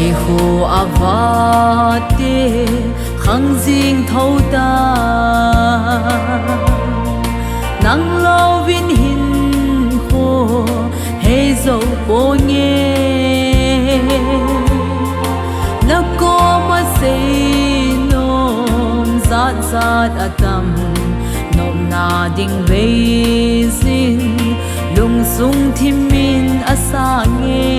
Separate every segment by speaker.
Speaker 1: ngày hồ avate khang jing thâu ta nang lo vin hin ho he zo po nghe na ko ma se nom zat zat atam nom na ding ve zin lung sung thimin asa nghe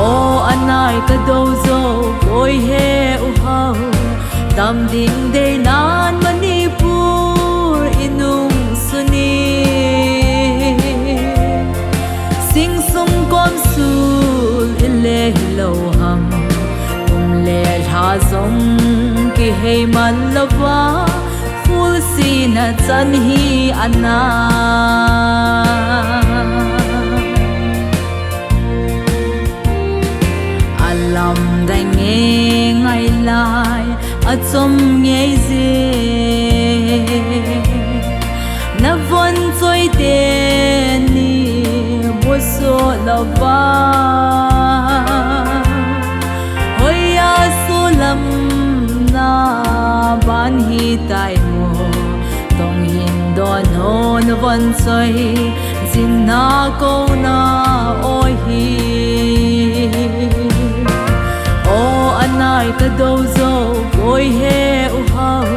Speaker 1: o anai ka do zo boy he u hau tam ding de nan manipur inung suni sing sung kom sul ile lo ham le ha zong ki he man lova phul si na chan hi ana alam dai nghe ngai lai a chom nghe ze na von choi te ni bo so lova hoya sulam na ban hi tai mo tong hin don ho na von choi jin na ko na oi hi o anai ka do zo boy he u hau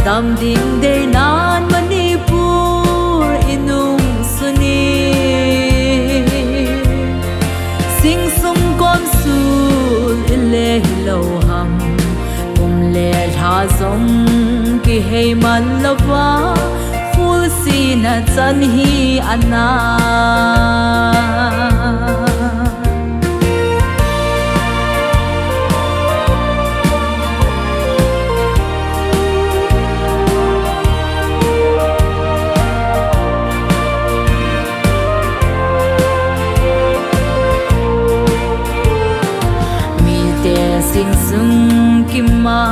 Speaker 1: tam ding de nan manipur inung suni sing sung kom sul ile lo ham le tha zong ki he man lova phul si na chan hi ana sing sung kimma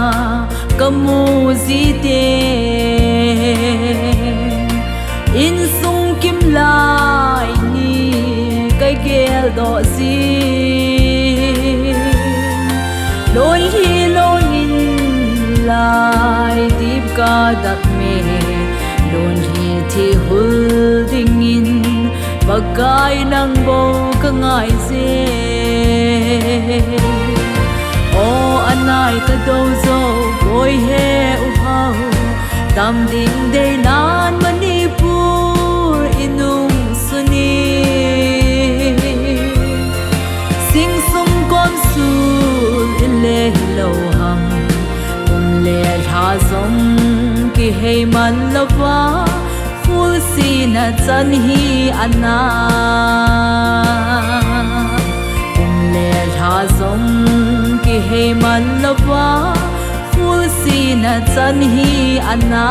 Speaker 1: kamu zite in sung kim lai ni kai gel do zi loi hi lonin lai dip ka dak me lon hi thi hul ding in bagai nang bo ka ngai se o anai ka do zo boy he u hau tam ding de nan manipur inung suni sing sung kom sul ile lo ham le tha zong ki he man lova phul si na chan hi ana le tha zong ki he man lova phul si na chan hi ana